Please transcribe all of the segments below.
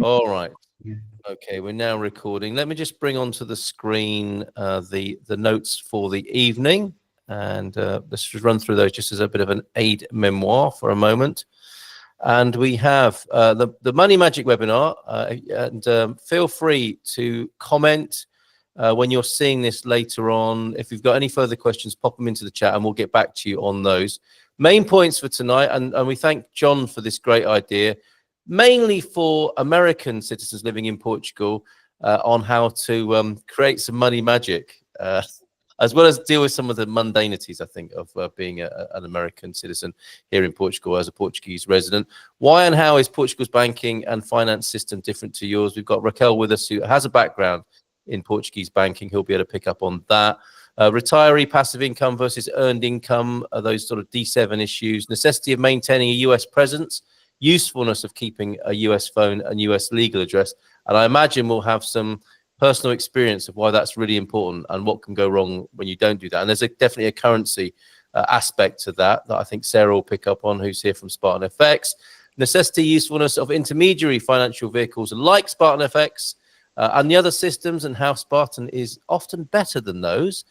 All right. Okay, we're now recording. Let me just bring onto the screen the notes for the evening, and let's just run through those just as a bit of an aid memoir for a moment. And we have the Money Magic webinar, and feel free to comment when you're seeing this later on. If you've got any further questions, pop them into the chat and we'll get back to you on those. Main points for tonight, and we thank John for this great idea, mainly for American citizens living in Portugal, on how to create some money magic, as well as deal with some of the mundanities, I think, of being an American citizen here in Portugal as a Portuguese resident. Why and how is Portugal's banking and finance system different to yours? We've got Raquel with us, who has a background in Portuguese banking. He'll be able to pick up on that. Retiree passive income versus earned income, those sort of D7 issues, necessity of maintaining a US presence, usefulness of keeping a US phone and US legal address. And I imagine we'll have some personal experience of why that's really important and what can go wrong when you don't do that. And there's definitely a currency aspect to that I think Sarah will pick up on, who's here from Spartan FX. Necessity, usefulness of intermediary financial vehicles like Spartan FX and the other systems, and how Spartan is often better than those.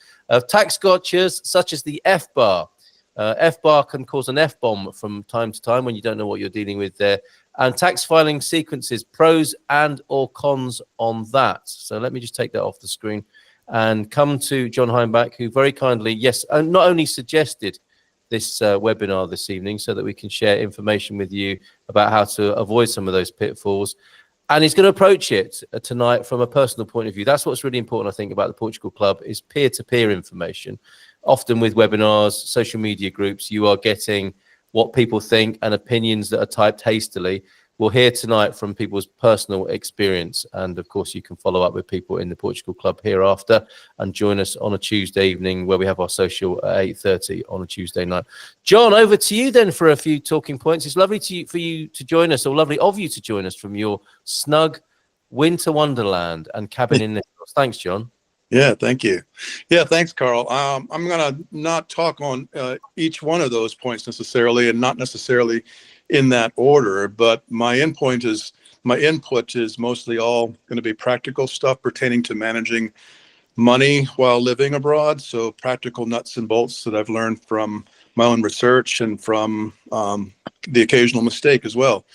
Tax gotchas such as the F-bar. F-bar can cause an F-bomb from time to time when you don't know what you're dealing with there. And tax filing sequences, pros and or cons on that. So let me just take that off the screen and come to John Heimbach, who very kindly, yes, not only suggested this webinar this evening so that we can share information with you about how to avoid some of those pitfalls. And he's going to approach it tonight from a personal point of view. That's what's really important, I think, about the Portugal Club, is peer-to-peer information. Often with webinars, social media groups, you are getting what people think and opinions that are typed hastily. We'll hear tonight from people's personal experience. And of course, you can follow up with people in the Portugal Club hereafter and join us on a Tuesday evening where we have our social at 8:30 on a Tuesday night. John, over to you then for a few talking points. It's lovely for you to join us, or lovely of you to join us from your snug winter wonderland and cabin in Lighthouse. Thanks, John. Yeah, thank you. Yeah, thanks, Carl. I'm going to not talk on each one of those points necessarily, and not necessarily in that order, but my input is mostly all going to be practical stuff pertaining to managing money while living abroad. So practical nuts and bolts that I've learned from my own research and from the occasional mistake as well.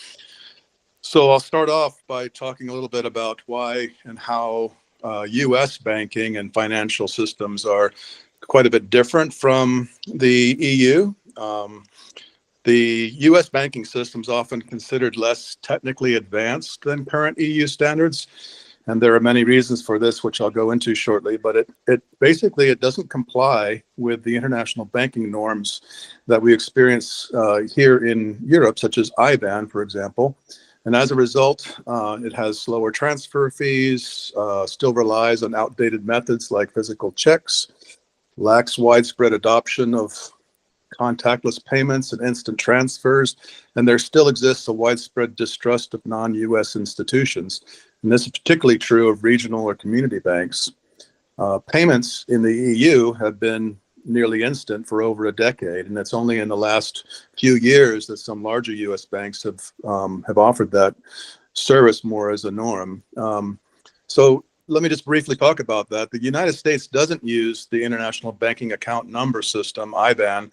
So I'll start off by talking a little bit about why and how U.S. banking and financial systems are quite a bit different from the EU. The U.S. banking system is often considered less technically advanced than current EU standards, and there are many reasons for this, which I'll go into shortly. But it basically doesn't comply with the international banking norms that we experience here in Europe, such as IBAN, for example. And as a result, it has slower transfer fees, still relies on outdated methods like physical checks, lacks widespread adoption of contactless payments and instant transfers, and there still exists a widespread distrust of non-US institutions. And this is particularly true of regional or community banks. Payments in the EU have been nearly instant for over a decade, and it's only in the last few years that some larger U.S. banks have offered that service more as a norm. So let me just briefly talk about that. The United States doesn't use the International Banking Account Number System, IBAN,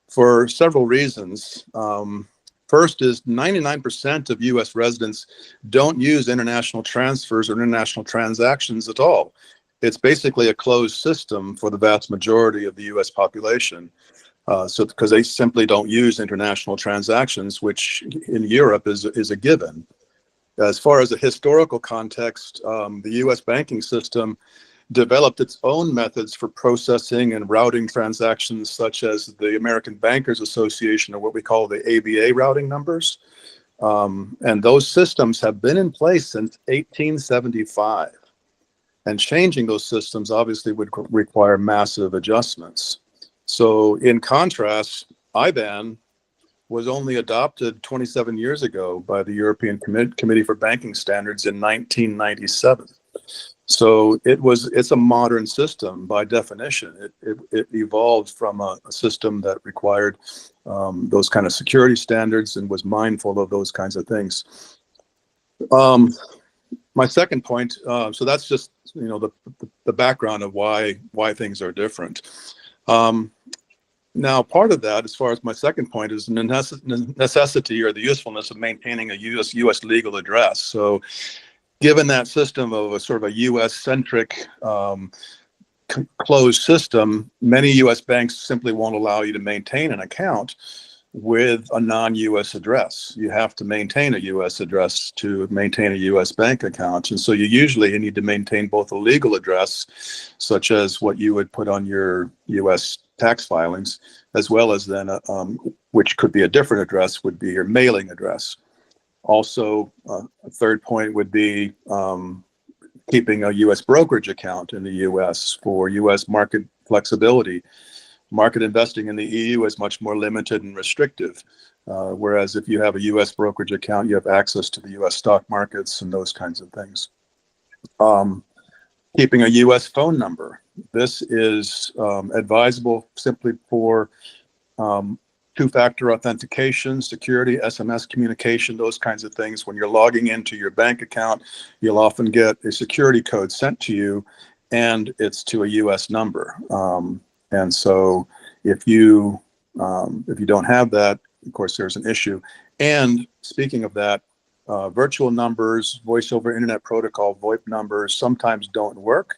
for several reasons. First is 99% of U.S. residents don't use international transfers or international transactions at all. It's basically a closed system for the vast majority of the U.S. population. So because they simply don't use international transactions, which in Europe is a given. As far as the historical context, the U.S. banking system developed its own methods for processing and routing transactions, such as the American Bankers Association, or what we call the ABA routing numbers. And those systems have been in place since 1875. And changing those systems obviously would require massive adjustments. So in contrast, IBAN was only adopted 27 years ago by the European Committee for Banking Standards in 1997. So it's a modern system by definition. It evolved from a system that required those kind of security standards and was mindful of those kinds of things. My second point, so that's just, the background of why things are different. Now, part of that, as far as my second point, is the necessity or the usefulness of maintaining a U.S. legal address. So given that system of a sort of a U.S.-centric closed system, many U.S. banks simply won't allow you to maintain an account with a non-U.S. address. You have to maintain a U.S. address to maintain a U.S. bank account. And so you usually need to maintain both a legal address, such as what you would put on your U.S. tax filings, as well as then, which could be a different address, would be your mailing address. Also, a third point would be keeping a U.S. brokerage account in the U.S. for U.S. market flexibility. Market investing in the EU is much more limited and restrictive, whereas if you have a U.S. brokerage account, you have access to the U.S. stock markets and those kinds of things. Keeping a U.S. phone number. This is advisable simply for two-factor authentication, security, SMS communication, those kinds of things. When you're logging into your bank account, you'll often get a security code sent to you, and it's to a U.S. number. And so if you don't have that, of course, there's an issue. And speaking of that, virtual numbers, voice over internet protocol, VoIP numbers sometimes don't work.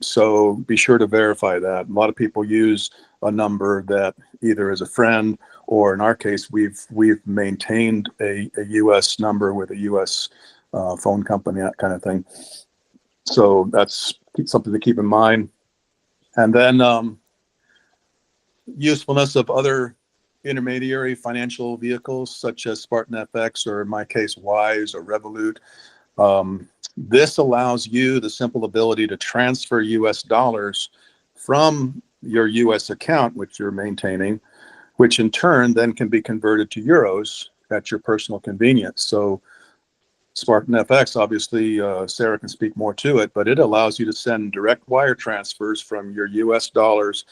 So be sure to verify that. A lot of people use a number that either is a friend, or in our case, we've maintained a U.S. number with a U.S. Phone company, that kind of thing. So that's something to keep in mind. And then usefulness of other intermediary financial vehicles, such as Spartan FX, or in my case, Wise or Revolut. This allows you the simple ability to transfer US dollars from your US account, which you're maintaining, which in turn then can be converted to euros at your personal convenience. So Spartan FX, obviously, Sarah can speak more to it, but it allows you to send direct wire transfers from your US dollars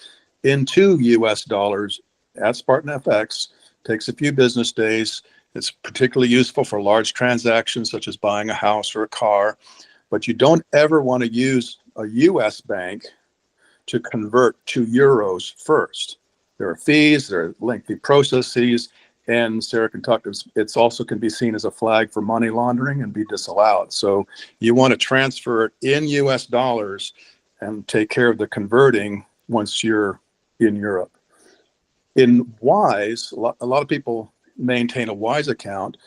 into US dollars at Spartan FX. Takes a few business days. It's particularly useful for large transactions, such as buying a house or a car, but you don't ever want to use a US bank to convert to euros first. There are fees, there are lengthy processes, and Sarah can talk, it's also can be seen as a flag for money laundering and be disallowed. So you want to transfer it in US dollars and take care of the converting once you're in Europe. In Wise, a lot of people maintain a Wise account,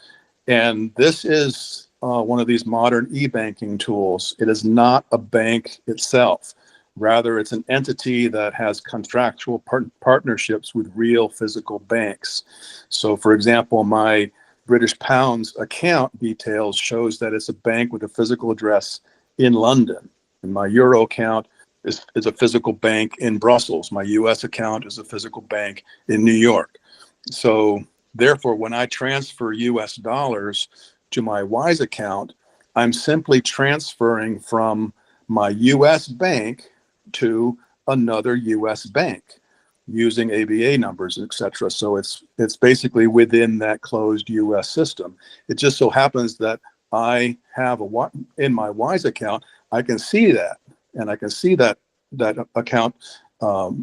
and this is one of these modern e-banking tools. It is not a bank itself. Rather, it's an entity that has contractual partnerships with real physical banks. So, for example, my British pounds account details shows that it's a bank with a physical address in London. And my Euro account is a physical bank in Brussels. My US account is a physical bank in New York. So, therefore, when I transfer US dollars to my Wise account, I'm simply transferring from my US bank to another US bank using ABA numbers, etc. So it's basically within that closed US system. It just so happens that I have in my Wise account, I can see that, and I can see that account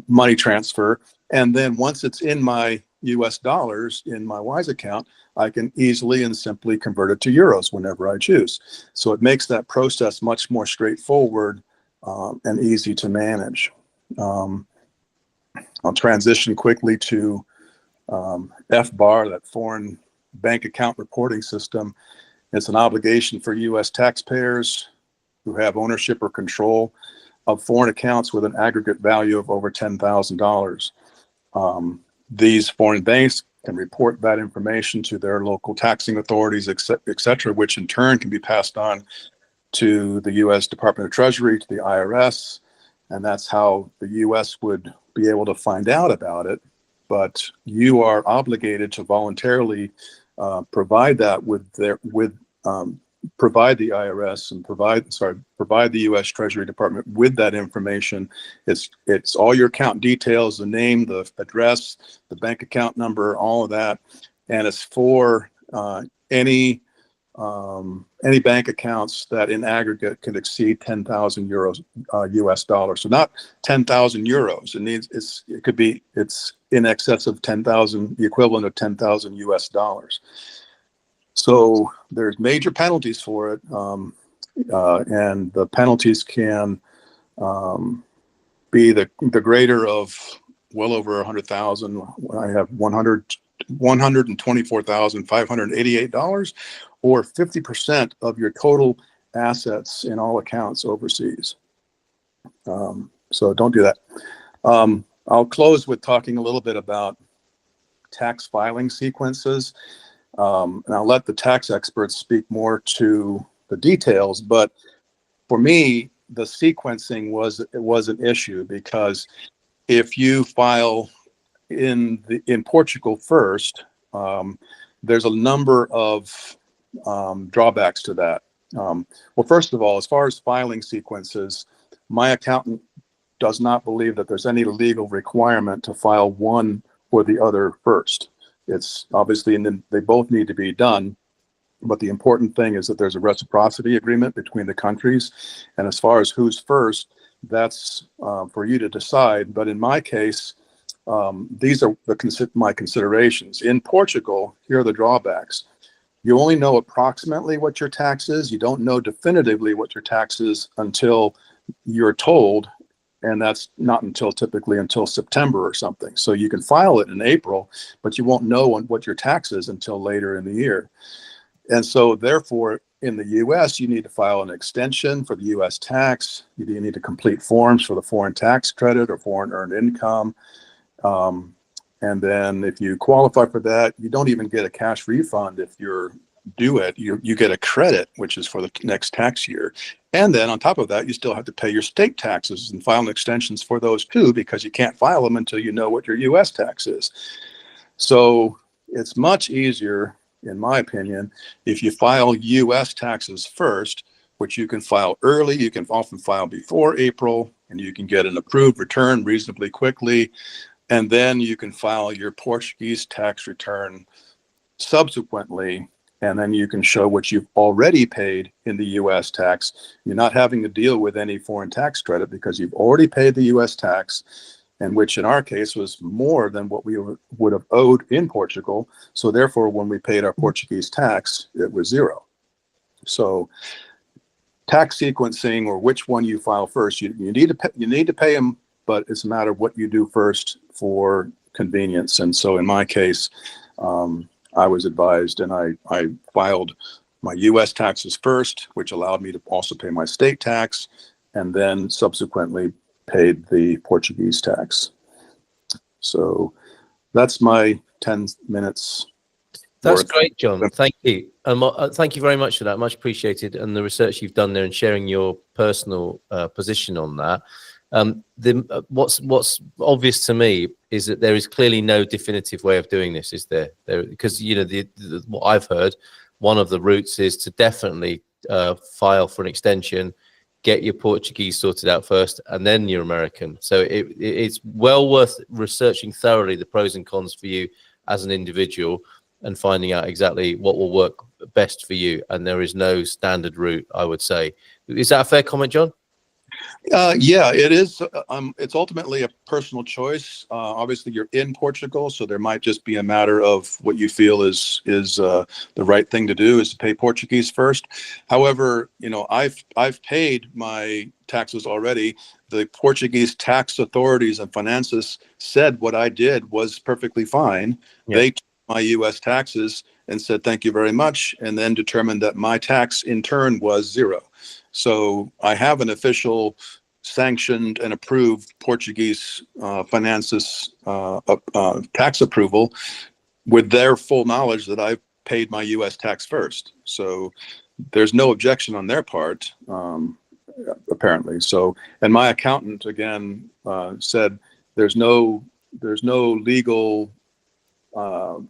money transfer. And then once it's in my US dollars in my Wise account, I can easily and simply convert it to euros whenever I choose. So it makes that process much more straightforward and easy to manage. I'll transition quickly to FBAR, that foreign bank account reporting system. It's an obligation for U.S. taxpayers who have ownership or control of foreign accounts with an aggregate value of over $10,000. These foreign banks can report that information to their local taxing authorities, et cetera, which in turn can be passed on to the U.S. Department of Treasury, to the IRS, and that's how the U.S. would be able to find out about it. But you are obligated to voluntarily provide that provide the IRS and provide the U.S. Treasury Department with that information. It's all your account details, the name, the address, the bank account number, all of that, and it's for any any bank accounts that in aggregate can exceed 10,000 euros US dollars. So not 10,000 euros. It's in excess of 10,000, the equivalent of 10,000 US dollars. So there's major penalties for it, and the penalties can be the greater of well over 100,000. I have $124,588, or 50% of your total assets in all accounts overseas. So don't do that. I'll close with talking a little bit about tax filing sequences. And I'll let the tax experts speak more to the details, but for me, the sequencing was an issue, because if you file in Portugal first, there's a number of drawbacks to that. Well, first of all, as far as filing sequences, my accountant does not believe that there's any legal requirement to file one or the other first. It's obviously, and then they both need to be done. But the important thing is that there's a reciprocity agreement between the countries. And as far as who's first, that's for you to decide. But in my case, these are my considerations. In Portugal, here are the drawbacks. You only know approximately what your tax is. You don't know definitively what your tax is until you're told. And that's not typically until September or something. So you can file it in April, but you won't know what your tax is until later in the year. And so therefore, in the US, you need to file an extension for the US tax. You need to complete forms for the foreign tax credit or foreign earned income. And then if you qualify for that, you don't even get a cash refund if you're due it. You get a credit, which is for the next tax year. And then on top of that, you still have to pay your state taxes and file extensions for those too, because you can't file them until you know what your US tax is. So it's much easier, in my opinion, if you file US taxes first, which you can file early. You can often file before April, and you can get an approved return reasonably quickly. And then you can file your Portuguese tax return subsequently, and then you can show what you've already paid in the US tax. You're not having to deal with any foreign tax credit because you've already paid the US tax, and which in our case was more than what we would have owed in Portugal. So therefore, when we paid our Portuguese tax, it was zero. So tax sequencing, or which one you file first, you need to pay them, but it's a matter of what you do first for convenience. And so in my case, I was advised, and I filed my US taxes first, which allowed me to also pay my state tax, and then subsequently paid the Portuguese tax. So that's my 10 minutes. That's great, John. Thank you. Thank you very much for that. Much appreciated. And the research you've done there and sharing your personal position on that. What's obvious to me is that there is clearly no definitive way of doing this, is there? Because, you know, what I've heard, one of the routes is to definitely file for an extension, get your Portuguese sorted out first, and then your American. So it's well worth researching thoroughly the pros and cons for you as an individual and finding out exactly what will work best for you. And there is no standard route, I would say. Is that a fair comment, John? Yeah, it is. It's ultimately a personal choice. Obviously, you're in Portugal, so there might just be a matter of what you feel is the right thing to do, is to pay Portuguese first. However, you know, I've paid my taxes already. The Portuguese tax authorities and finances said what I did was perfectly fine. Yeah. They took my U.S. taxes and said thank you very much, and then determined that my tax in turn was zero. So I have an official sanctioned and approved Portuguese finances tax approval with their full knowledge that I've paid my U.S. tax first. So there's no objection on their part, apparently. So, and my accountant again said there's no legal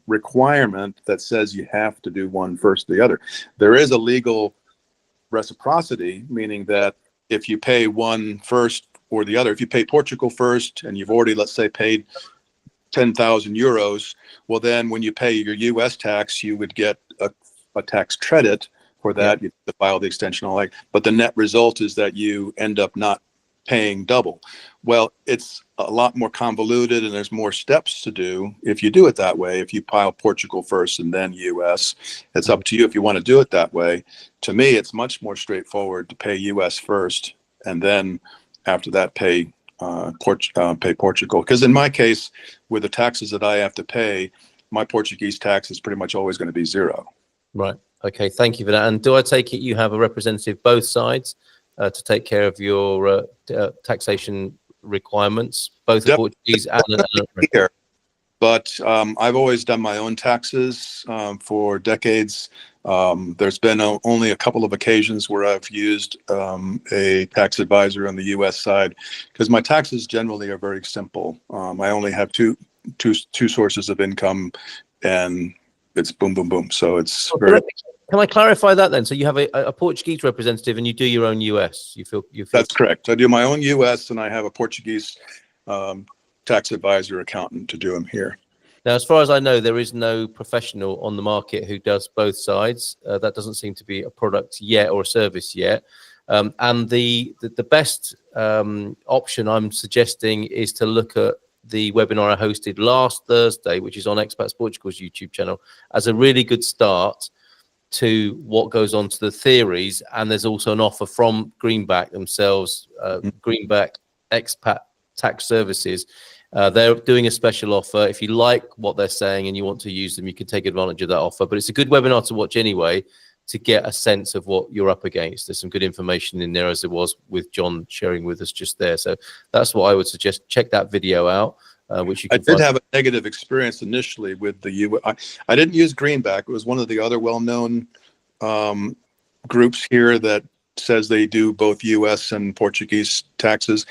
requirement that says you have to do one first or the other. There is a legal reciprocity, meaning that if you pay one first or the other, if you pay Portugal first and you've already, let's say, paid 10,000 euros, well, then when you pay your U.S. tax, you would get a tax credit For that, you have to file the extension, all that. But the net result is that you end up not paying double. Well, it's a lot more convoluted and there's more steps to do if you do it that way. If you file Portugal first and then US, it's up to you if you want to do it that way. To me, it's much more straightforward to pay US first and then after that pay Portugal. Because in my case, with the taxes that I have to pay, my Portuguese tax is pretty much always going to be zero. Right. Okay. Thank you for that. And do I take it you have a representative both sides to take care of your taxation requirements, both Portuguese and here? But I've always done my own taxes for decades. There's been only a couple of occasions where I've used a tax advisor on the U.S. side because my taxes generally are very simple. I only have two sources of income, and it's boom, boom, boom. So it's very. Can I clarify that then? So you have a Portuguese representative and you do your own US. You feel That's correct. I do my own US and I have a Portuguese tax advisor accountant to do them here. Now, as far as I know, there is no professional on the market who does both sides. That doesn't seem to be a product yet or a service yet. And the best option I'm suggesting is to look at the webinar I hosted last Thursday, which is on Expats Portugal's YouTube channel, as a really good start to what goes on to the theories. And there's also an offer from Greenback themselves, Greenback Expat Tax Services. They're doing a special offer. If you like what they're saying and you want to use them, you can take advantage of that offer. But it's a good webinar to watch anyway to get a sense of what you're up against. There's some good information in there, as it was with John sharing with us just there. So that's what I would suggest. Check that video out. Which you can I did have a negative experience initially with the U.S. I didn't use Greenback. It was one of the other well-known groups here that says they do both U.S. and Portuguese taxes,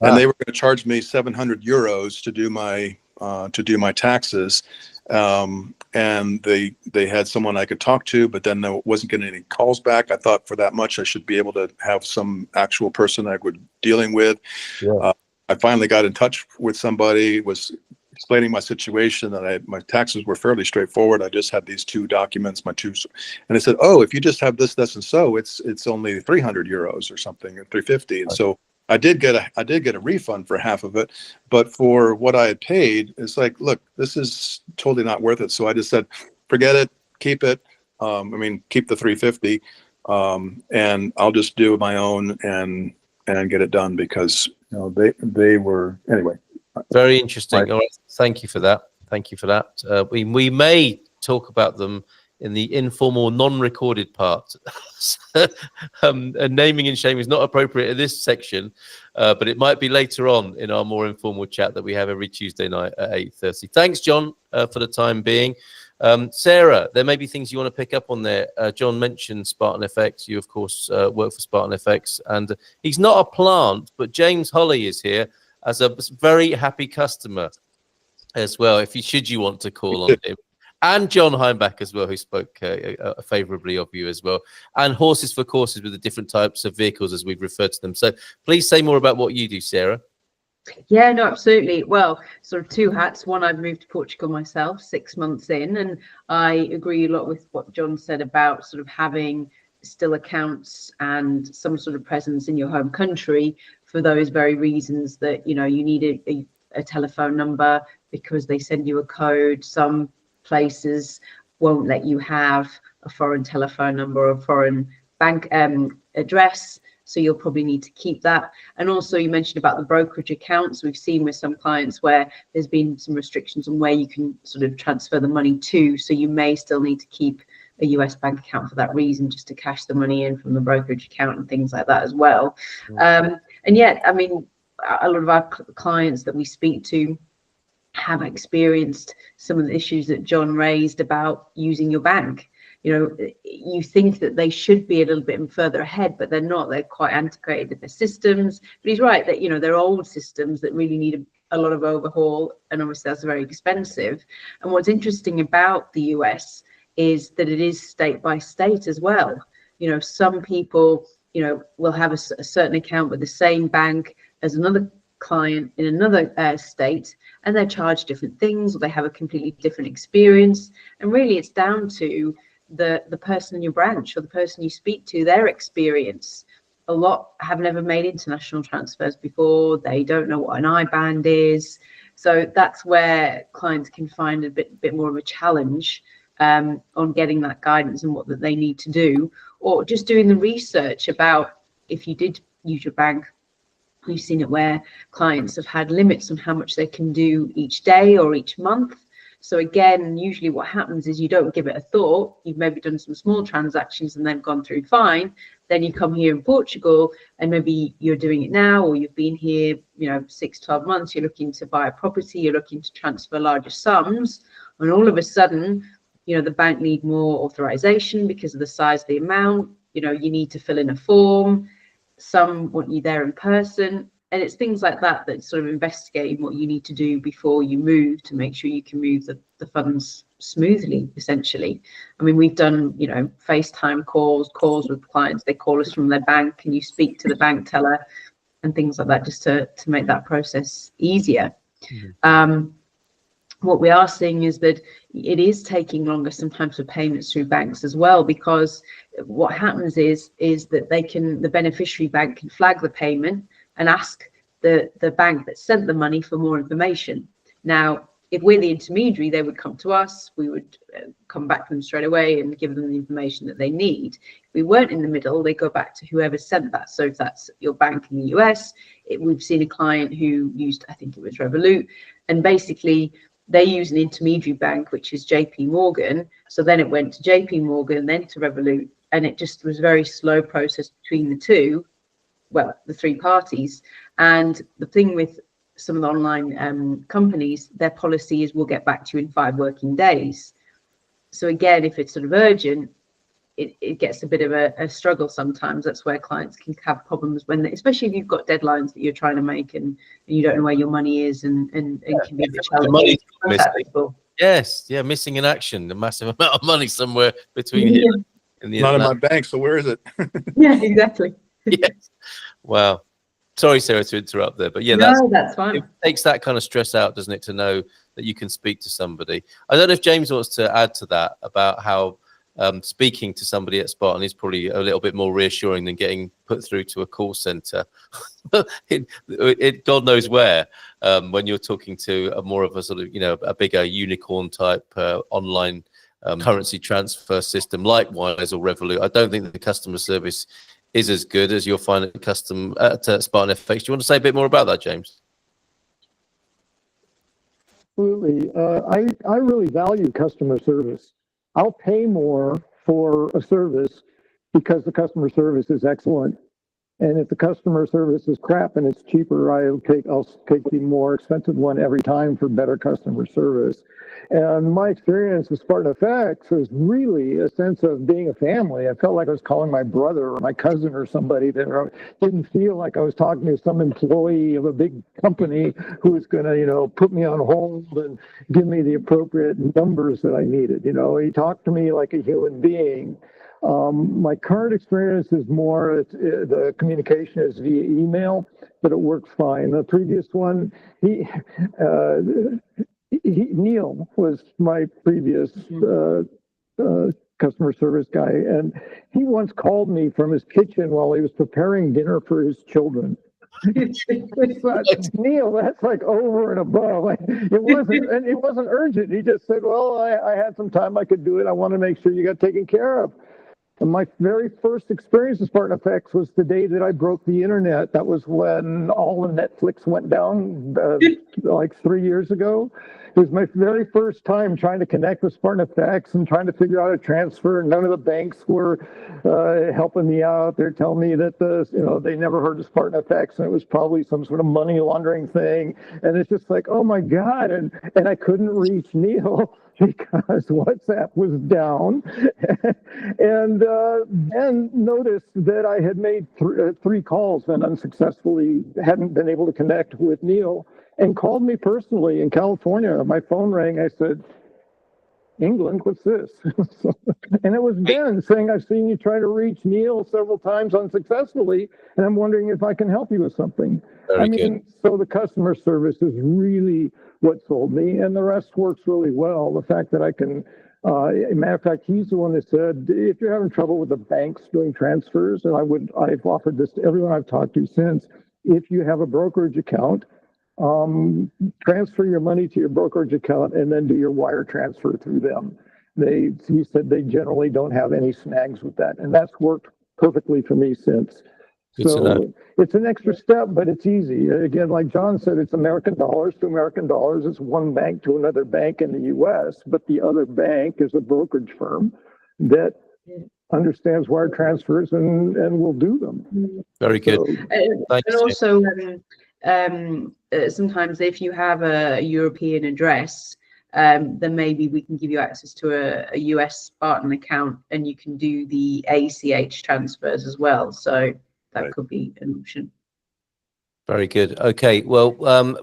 and they were going to charge me 700 euros to do my taxes. And they had someone I could talk to, but then there wasn't getting any calls back. I thought for that much, I should be able to have some actual person I would dealing with. Yeah. I finally got in touch with somebody, was explaining my situation, that my taxes were fairly straightforward. I just had these two documents, and they said, "Oh, if you just have this, and so, it's only 300 euros or something, or 350." And so I did get a refund for half of it, but for what I had paid, it's like, look, this is totally not worth it. So I just said, forget it, keep it. Keep the 350, and I'll just do my own and get it done because they were anyway. Very interesting. All right, thank you for that. Thank you for that. We may talk about them in the informal, non-recorded part. Naming and shaming is not appropriate in this section, but it might be later on in our more informal chat that we have every Tuesday night at 8:30. Thanks, John, for the time being. Sarah, there may be things you want to pick up on there. John mentioned Spartan FX. You, of course, work for Spartan FX, and he's not a plant, but James Holley is here as a very happy customer as well, should you want to call on him. And John Heimbach as well, who spoke favorably of you as well. And Horses for Courses with the different types of vehicles, as we've referred to them. So please say more about what you do, Sarah. Yeah, no, absolutely. Well, sort of two hats. One, I've moved to Portugal myself 6 months in, and I agree a lot with what John said about sort of having still accounts and some sort of presence in your home country for those very reasons that, you need a telephone number because they send you a code. Some places won't let you have a foreign telephone number or a foreign bank address. So you'll probably need to keep that. And also you mentioned about the brokerage accounts. We've seen with some clients where there's been some restrictions on where you can sort of transfer the money to. So you may still need to keep a US bank account for that reason, just to cash the money in from the brokerage account and things like that as well. And yet, a lot of our clients that we speak to have experienced some of the issues that John raised about using your bank. You think that they should be a little bit further ahead, but they're not. They're quite antiquated with their systems. But he's right that, they're old systems that really need a lot of overhaul, and obviously that's very expensive. And what's interesting about the US is that it is state by state as well. Some people, will have a certain account with the same bank as another client in another state, and they're charged different things, or they have a completely different experience. And really it's down to the person in your branch or the person you speak to, their experience. A lot have never made international transfers before. They don't know what an IBAN is. So that's where clients can find a bit more of a challenge on getting that guidance and what that they need to do, or just doing the research about if you did use your bank. We've seen it where clients have had limits on how much they can do each day or each month. So again, usually what happens is you don't give it a thought. You've maybe done some small transactions and they've gone through fine. Then you come here in Portugal and maybe you're doing it now, or you've been here, 6, 12 months, you're looking to buy a property, you're looking to transfer larger sums. And all of a sudden, the bank need more authorization because of the size of the amount. You need to fill in a form. Some want you there in person. And it's things like that that sort of investigating what you need to do before you move to make sure you can move the funds smoothly, essentially. I mean, we've done, FaceTime calls with clients. They call us from their bank and you speak to the bank teller and things like that, just to make that process easier. Mm-hmm. What we are seeing is that it is taking longer sometimes for payments through banks as well, because what happens is that the beneficiary bank can flag the payment and ask the bank that sent the money for more information. Now, if we're the intermediary, they would come to us, we would come back to them straight away and give them the information that they need. If we weren't in the middle, they go back to whoever sent that. So if that's your bank in the US, we've seen a client who used, I think it was Revolut, and basically they use an intermediary bank, which is JP Morgan. So then it went to JP Morgan, then to Revolut, and it just was a very slow process between the two, the three parties. And the thing with some of the online companies, their policy is we'll get back to you in 5 working days. So again, if it's sort of urgent, it gets a bit of a struggle sometimes. That's where clients can have problems especially if you've got deadlines that you're trying to make and you don't know where your money is and can be a bit challenging. Yes, missing in action, a massive amount of money somewhere between here and the not in my bank, so where is it? Yeah, exactly. Yes. Wow. Sorry, Sarah, to interrupt there, but that's fine. It takes that kind of stress out, doesn't it, to know that you can speak to somebody. I don't know if James wants to add to that about how speaking to somebody at Spartan is probably a little bit more reassuring than getting put through to a call center. God knows where, when you're talking to more of a sort of, a bigger unicorn type online currency transfer system like Wise or Revolut. I don't think that the customer service is as good as you'll find at Spartan FX. Do you want to say a bit more about that, James? Absolutely. I really value customer service. I'll pay more for a service because the customer service is excellent. And if the customer service is crap and it's cheaper, I'll take the more expensive one every time for better customer service. And my experience with Spartan FX was really a sense of being a family. I felt like I was calling my brother or my cousin or somebody. That didn't feel like I was talking to some employee of a big company who was going to, put me on hold and give me the appropriate numbers that I needed. He talked to me like a human being. My current experience is more, the communication is via email, but it works fine. The previous one, Neil was my previous customer service guy, and he once called me from his kitchen while he was preparing dinner for his children. Neil, that's like over and above. It wasn't urgent. He just said, well, I had some time, I could do it. I want to make sure you got taken care of. And my very first experience with Spartan FX was the day that I broke the internet. That was when all of Netflix went down like 3 years ago. It was my very first time trying to connect with Spartan FX and trying to figure out a transfer. None of the banks were helping me out. They're telling me that they never heard of Spartan FX and it was probably some sort of money laundering thing. And it's just like, oh my God. And I couldn't reach Neil because WhatsApp was down. And then noticed that I had made 3 calls and unsuccessfly hadn't been able to connect with Neil, and called me personally in California. My phone rang. I said, England, what's this? And it was Ben saying, I've seen you try to reach Neil several times unsuccessfully, and I'm wondering if I can help you with something. Very good. So the customer service is really what sold me, and the rest works really well. The fact that I can Matter of fact, he's the one that said, if you're having trouble with the banks doing transfers, and I've offered this to everyone I've talked to since, if you have a brokerage account, transfer your money to your brokerage account and then do your wire transfer through them. He said they generally don't have any snags with that, and that's worked perfectly for me since. Good to know. So it's an extra step, but it's easy. Again, like John said, it's American dollars to American dollars. It's one bank to another bank in the U.S., but the other bank is a brokerage firm that understands wire transfers and will do them. Very good. So, and also, sometimes if you have a European address, then maybe we can give you access to a US Spartan account, and you can do the ACH transfers as well. So that could be an option. Very good. Okay, well,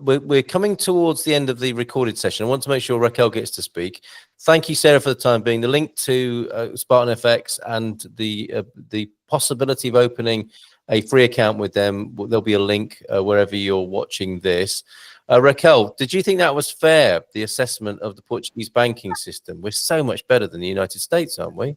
we're coming towards the end of the recorded session. I want to make sure Raquel gets to speak. Thank you, Sarah, for the time being. The link to Spartan FX and the possibility of opening a free account with them, there'll be a link wherever you're watching this. Raquel, did you think that was fair, the assessment of the Portuguese banking system? We're so much better than the United States, aren't we?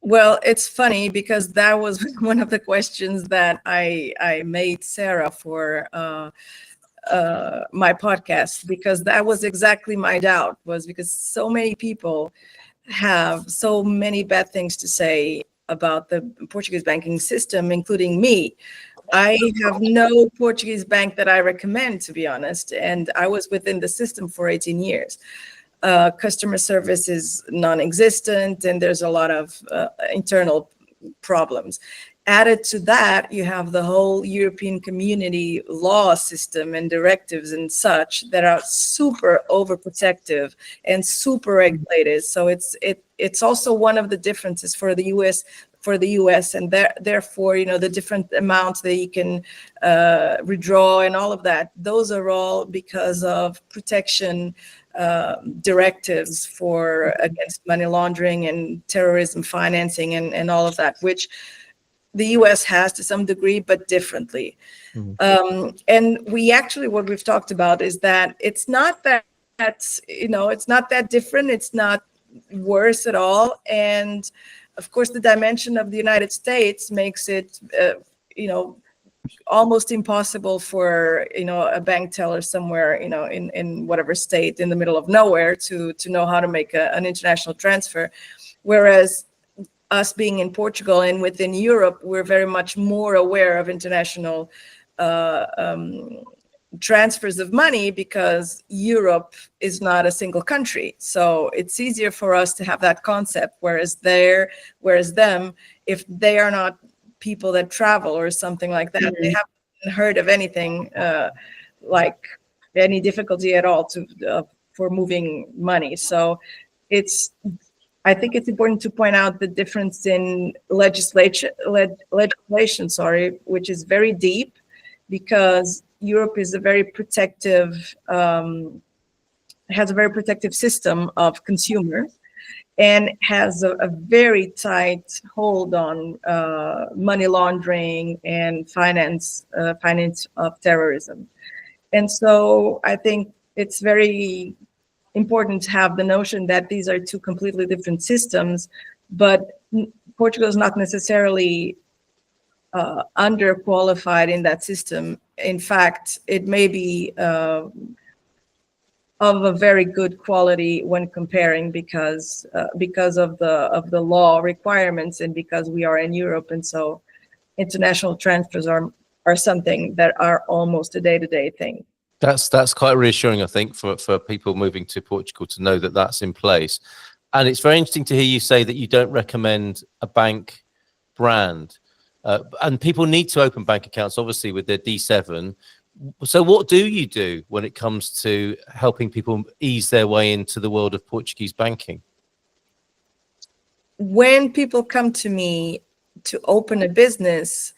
Well, it's funny because that was one of the questions that I made Sarah for my podcast, because that was exactly my doubt, was because so many people have so many bad things to say about the Portuguese banking system, including me. I have no Portuguese bank that I recommend, to be honest, and I was within the system for 18 years. Customer service is non-existent, and there's a lot of internal problems. Added to that, you have the whole European community law system and directives and such that are super overprotective and super regulated. So it's also one of the differences for the US, and therefore, you know, the different amounts that you can withdraw and all of that. Those are all because of protection directives against money laundering and terrorism financing and all of that, which the US has to some degree, but differently. Mm-hmm. And what we've talked about is that it's not that, it's not that different. It's not worse at all. And of course, the dimension of the United States makes it, almost impossible for, a bank teller somewhere, in whatever state in the middle of nowhere to know how to make an international transfer. Whereas us being in Portugal and within Europe, we're very much more aware of international transfers of money because Europe is not a single country. So it's easier for us to have that concept, whereas them, if they are not people that travel or something like that, mm-hmm. They haven't heard of anything like any difficulty at all for moving money. So I think it's important to point out the difference in legislation, which is very deep, because Europe is has a very protective system of consumers, and has a very tight hold on money laundering and finance of terrorism. And so I think it's very important to have the notion that these are two completely different systems, but Portugal is not necessarily underqualified in that system. In fact, it may be of a very good quality when comparing, because of the law requirements, and because we are in Europe, and so international transfers are something that are almost a day-to-day thing. That's quite reassuring, I think, for people moving to Portugal to know that that's in place. And it's very interesting to hear you say that you don't recommend a bank brand. And people need to open bank accounts, obviously, with their D7. So what do you do when it comes to helping people ease their way into the world of Portuguese banking? When people come to me to open a business,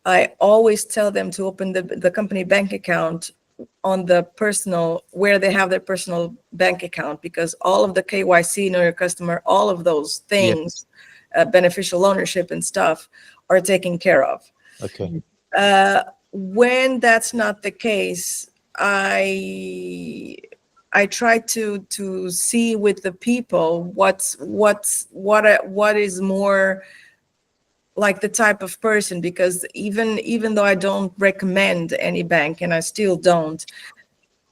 I always tell them to open the company bank account on where they have their personal bank account, because all of the KYC, know your customer, all of those things, beneficial ownership and stuff, are taken care of. Okay. When that's not the case, I I try to see with the people what is more like the type of person, because even though I don't recommend any bank, and I still don't,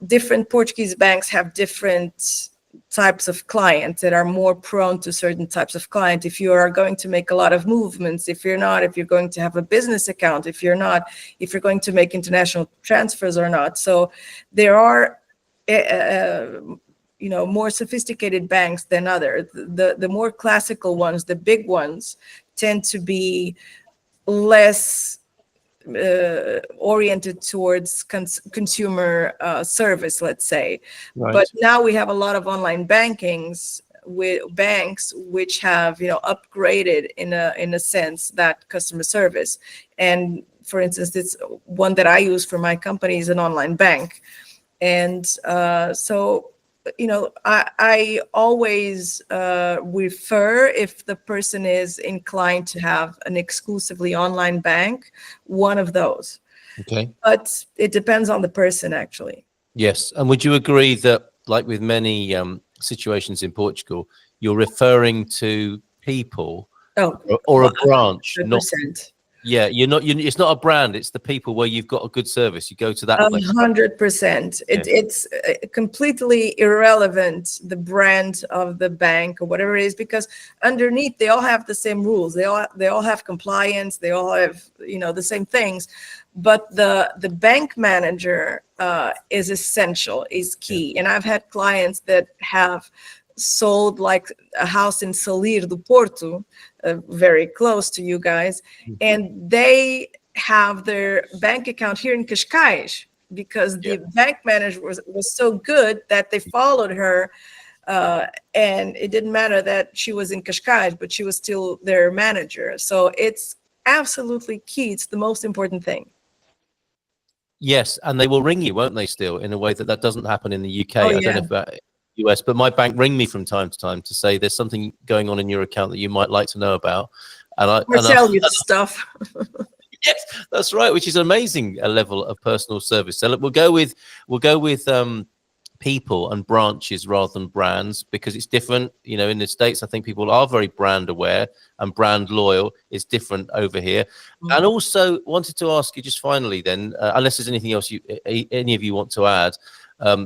different Portuguese banks have different types of clients that are more prone to certain types of client. If you are going to make a lot of movements, if you're not, if you're going to have a business account, if you're not, if you're going to make international transfers or not. So there are more sophisticated banks than others. The more classical ones, the big ones, tend to be less oriented towards consumer service, let's say. Right. But now we have a lot of online bankings with banks which have upgraded in a sense that customer service. And for instance, it's one that I use for my company is an online bank. And so I always refer, if the person is inclined to have an exclusively online bank, one of those. Okay. But it depends on the person, actually. Yes. And would you agree that, like with many situations in Portugal, you're referring to people or a branch, 100%. not? Yeah, it's not a brand. It's the people where you've got a good service. You go to that place. 100%. It's completely irrelevant, the brand of the bank or whatever it is, because underneath they all have the same rules. They all have compliance. They all have the same things, but the bank manager is essential, is key. Yeah. And I've had clients that have sold like a house in Salir do Porto, very close to you guys, and they have their bank account here in Cascais because the bank manager was so good that they followed her, and it didn't matter that she was in Cascais, but she was still their manager. So it's absolutely key. It's the most important thing. Yes, and they will ring you, won't they, still, in a way that doesn't happen in the UK. Oh, I don't know if that US, but my bank ring me from time to time to say there's something going on in your account that you might like to know about. And sell you stuff. Yes, that's right, which is an amazing level of personal service. So look, we'll go with people and branches rather than brands, because it's different. In the States, I think people are very brand aware and brand loyal. It's different over here. And also wanted to ask you just finally then, unless there's anything else any of you want to add,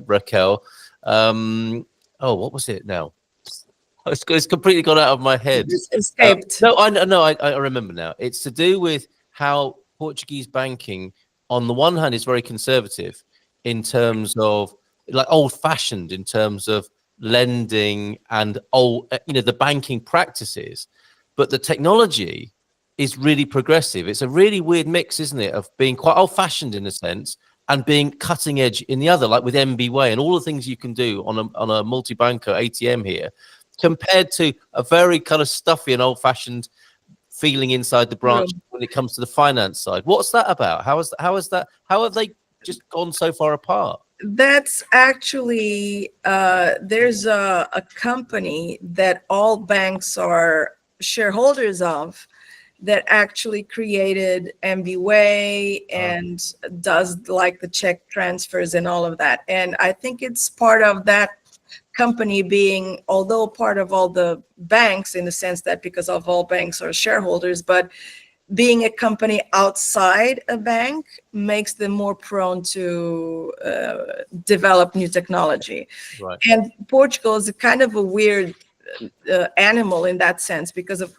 Raquel. What was it now? It's completely gone out of my head. It's escaped. I remember now. It's to do with how Portuguese banking, on the one hand, is very conservative in terms of like old-fashioned in terms of lending and the banking practices, but the technology is really progressive. It's a really weird mix, isn't it, of being quite old-fashioned in a sense and being cutting edge in the other, like with MBWay and all the things you can do on a multi-banker ATM here, compared to a very kind of stuffy and old-fashioned feeling inside the branch when it comes to the finance side. What's that about? How have they just gone so far apart? That's actually, there's a company that all banks are shareholders of that actually created MBWay and does like the check transfers and all of that. And I think it's part of that company being, although part of all the banks in the sense that because of all banks are shareholders, but being a company outside a bank makes them more prone to develop new technology. Right. And Portugal is a kind of a weird animal in that sense, because of,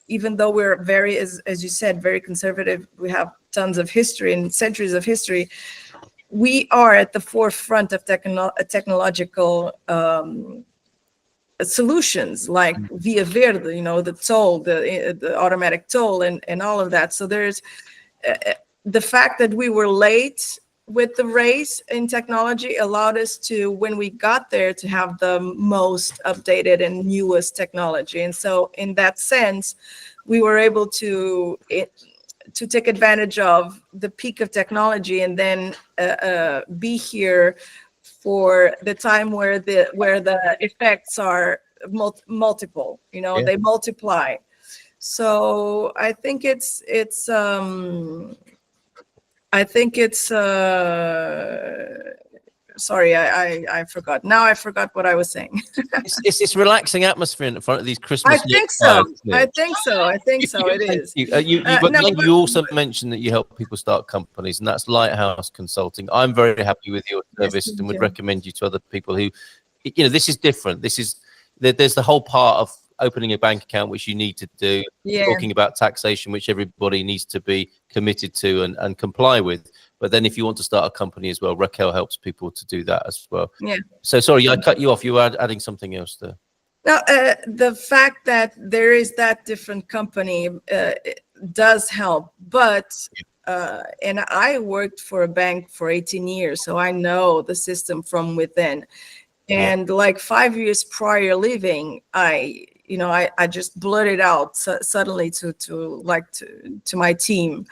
even though we're very, as you said, very conservative, we have tons of history and centuries of history, we are at the forefront of technological solutions like Via Verde, the toll, the automatic toll and all of that. So there's the fact that we were late with the race in technology allowed us to, when we got there, to have the most updated and newest technology. And so in that sense, we were able to take advantage of the peak of technology and then be here for the time where the effects are multiple, they multiply. So I think it's sorry, I forgot. Now I forgot what I was saying. It's this relaxing atmosphere in front of these Christmas. I think so. I think so. I think so. It is. You also mentioned that you help people start companies, and that's Lighthouse Consulting. I'm very happy with your service and would recommend you to other people who, this is different. There's the whole part of opening a bank account, which you need to do, talking about taxation, which everybody needs to be committed to and comply with. But then if you want to start a company as well, Raquel helps people to do that as well. Yeah. So sorry, I cut you off. You were adding something else there. Now, the fact that there is that different company does help, but and I worked for a bank for 18 years, so I know the system from within. And like 5 years prior leaving, I just blurted out suddenly to my team,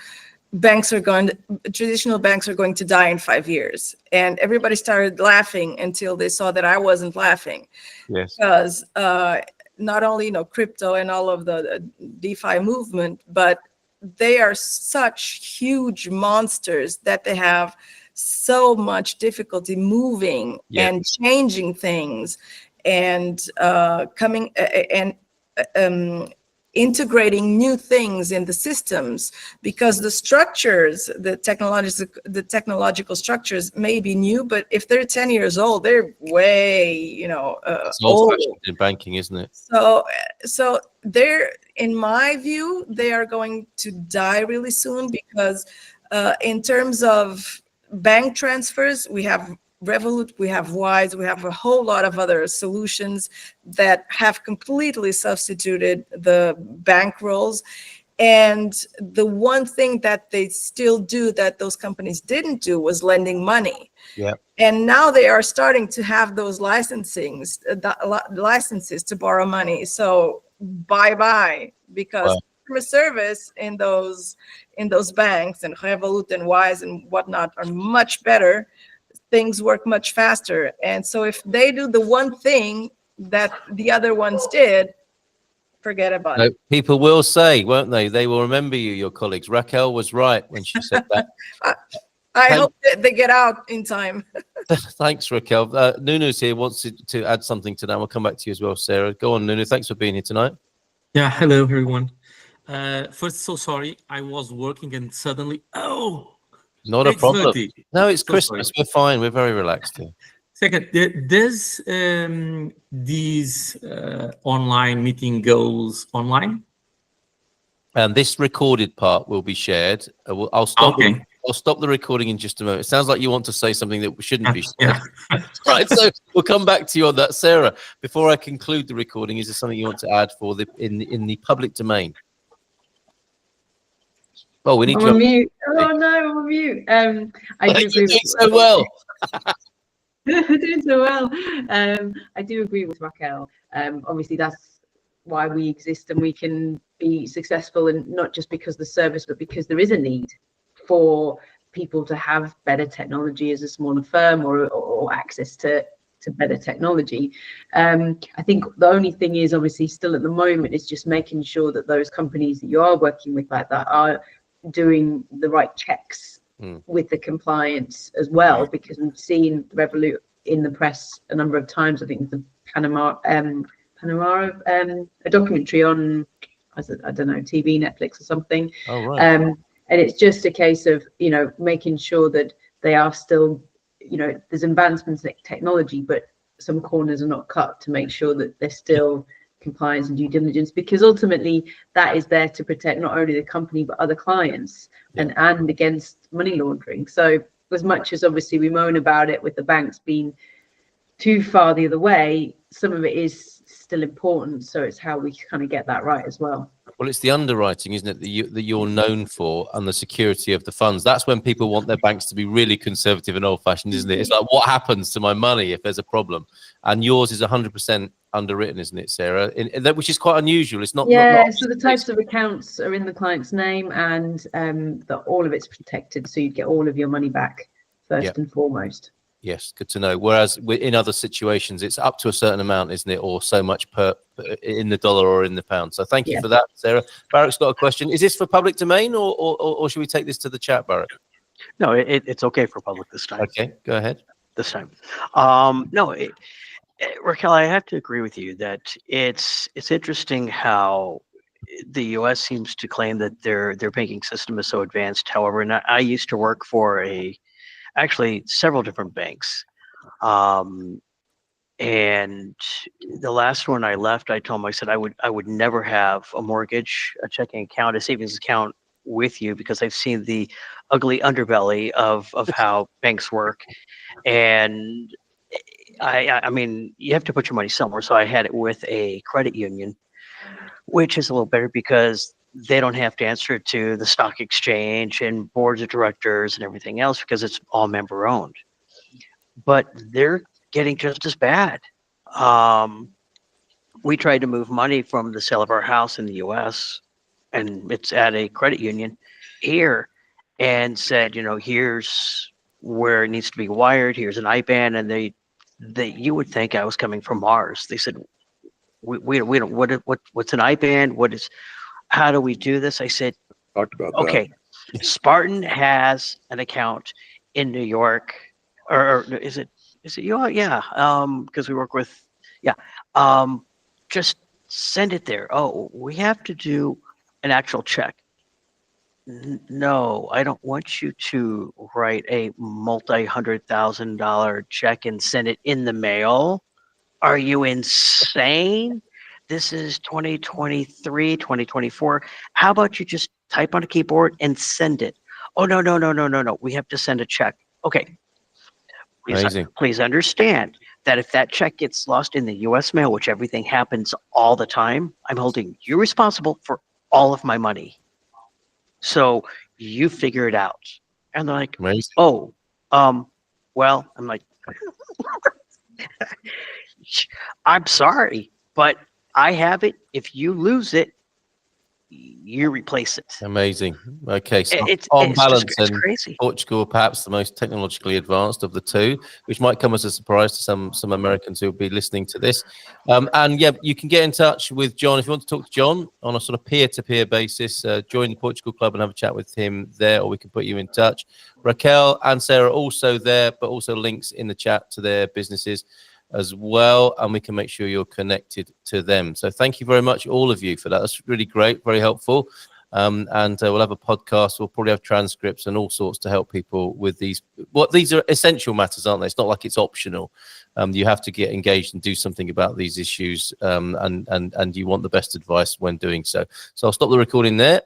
traditional banks are going to die in 5 years. And everybody started laughing until they saw that I wasn't laughing. Yes. Because not only, crypto and all of the DeFi movement, but they are such huge monsters that they have so much difficulty moving and changing things and integrating new things in the systems, because the structures, the technological structures may be new, but if they're 10 years old, they're way, old in banking, isn't it? So they're, in my view, they are going to die really soon, because in terms of bank transfers, we have Revolut, we have Wise, we have a whole lot of other solutions that have completely substituted the bank roles. And the one thing that they still do that those companies didn't do was lending money. Yeah. And now they are starting to have those licenses to borrow money. So bye-bye, because customer service in those banks and Revolut and Wise and whatnot are much better. Things work much faster. And so if they do the one thing that the other ones did, forget about it. People will say, won't they? They will remember you, your colleagues. Raquel was right when she said that. I hope that they get out in time. Thanks, Raquel. Nunu's here, wants to add something to that. We'll come back to you as well, Sarah. Go on, Nunu. Thanks for being here tonight. Yeah, hello, everyone. First, so sorry. I was working and suddenly, not a problem. No, it's Christmas. We're fine. We're very relaxed here. Second, does these online meeting goes online? And this recorded part will be shared. I'll stop. Okay. I'll stop the recording in just a moment. It sounds like you want to say something that shouldn't be shared. Right. So we'll come back to you on that, Sarah. Before I conclude the recording, is there something you want to add for in the public domain? Oh, we need to. On mute. Oh no, I'm on mute. I do agree with so well. Doing so well. I do agree with Raquel. Obviously, that's why we exist and we can be successful, and not just because of the service, but because there is a need for people to have better technology as a smaller firm or access to better technology. I think the only thing is, obviously, still at the moment, is just making sure that those companies that you are working with like that are doing the right checks with the compliance as well, because we've seen Revolut in the press a number of times. I think the Panama a documentary on, I don't know, TV, Netflix or something. Oh, right. And it's just a case of, making sure that they are still, there's advancements in technology, but some corners are not cut to make sure that they're still compliance and due diligence, because ultimately that is there to protect not only the company but other clients and against money laundering. So as much as obviously we moan about it with the banks being too far the other way, some of it is still important. So it's how we kind of get that right as well. Well, it's the underwriting, isn't it, that you're known for, and the security of the funds. That's when people want their banks to be really conservative and old-fashioned, isn't it? It's like, what happens to my money if there's a problem? And yours is 100% underwritten, isn't it, Sarah? Which is quite unusual. It's not. Yeah. So the types of accounts are in the client's name, and that all of it's protected, so you get all of your money back first and foremost. Yes, good to know. Whereas in other situations, it's up to a certain amount, isn't it? Or so much per in the dollar or in the pound. So thank you for that, Sarah. Barak's got a question. Is this for public domain or should we take this to the chat, Barak? No, it's okay for public this time. Okay, go ahead. this time. No, Raquel, I have to agree with you that it's interesting how the U.S. seems to claim that their banking system is so advanced. However, and I used to work for actually several different banks. And the last one I left, I told them, I said, I would never have a mortgage, a checking account, a savings account with you, because I've seen the ugly underbelly of how banks work. And I mean, you have to put your money somewhere. So I had it with a credit union, which is a little better because they don't have to answer to the stock exchange and boards of directors and everything else, because it's all member owned. But they're getting just as bad. We tried to move money from the sale of our house in the US, and it's at a credit union here, and said, here's where it needs to be wired, here's an IBAN, and they you would think I was coming from Mars. They said, we don't, what's an IBAN? How do we do this? I said, Talked about okay, Spartan has an account in New York, or is it you? Yeah, because we work with, just send it there. Oh, we have to do an actual check. No, I don't want you to write a multi-$100,000 check and send it in the mail. Are you insane? This is 2023, 2024. How about you just type on a keyboard and send it? Oh, no. We have to send a check. Okay. Please understand that if that check gets lost in the U.S. mail, which everything happens all the time, I'm holding you responsible for all of my money. So you figure it out. And they're like, Amazing. oh, well, I'm like, I'm sorry, but I have it. If you lose it, you replace it. Amazing. Okay, so It's on balance, it's and crazy. Portugal, perhaps the most technologically advanced of the two, which might come as a surprise to some Americans who will be listening to this. And yeah, you can get in touch with John if you want to talk to John on a sort of peer-to-peer basis. Join the Portugal Club and have a chat with him there, or we can put you in touch. Raquel and Sarah are also there, but also links in the chat to their businesses as well, and we can make sure you're connected to them. So thank you very much, all of you, for that. That's really great, very helpful. And we'll have a podcast. We'll probably have transcripts and all sorts to help people with these. These are essential matters, aren't they? It's not like it's optional. You have to get engaged and do something about these issues, and you want the best advice when doing so. So I'll stop the recording there.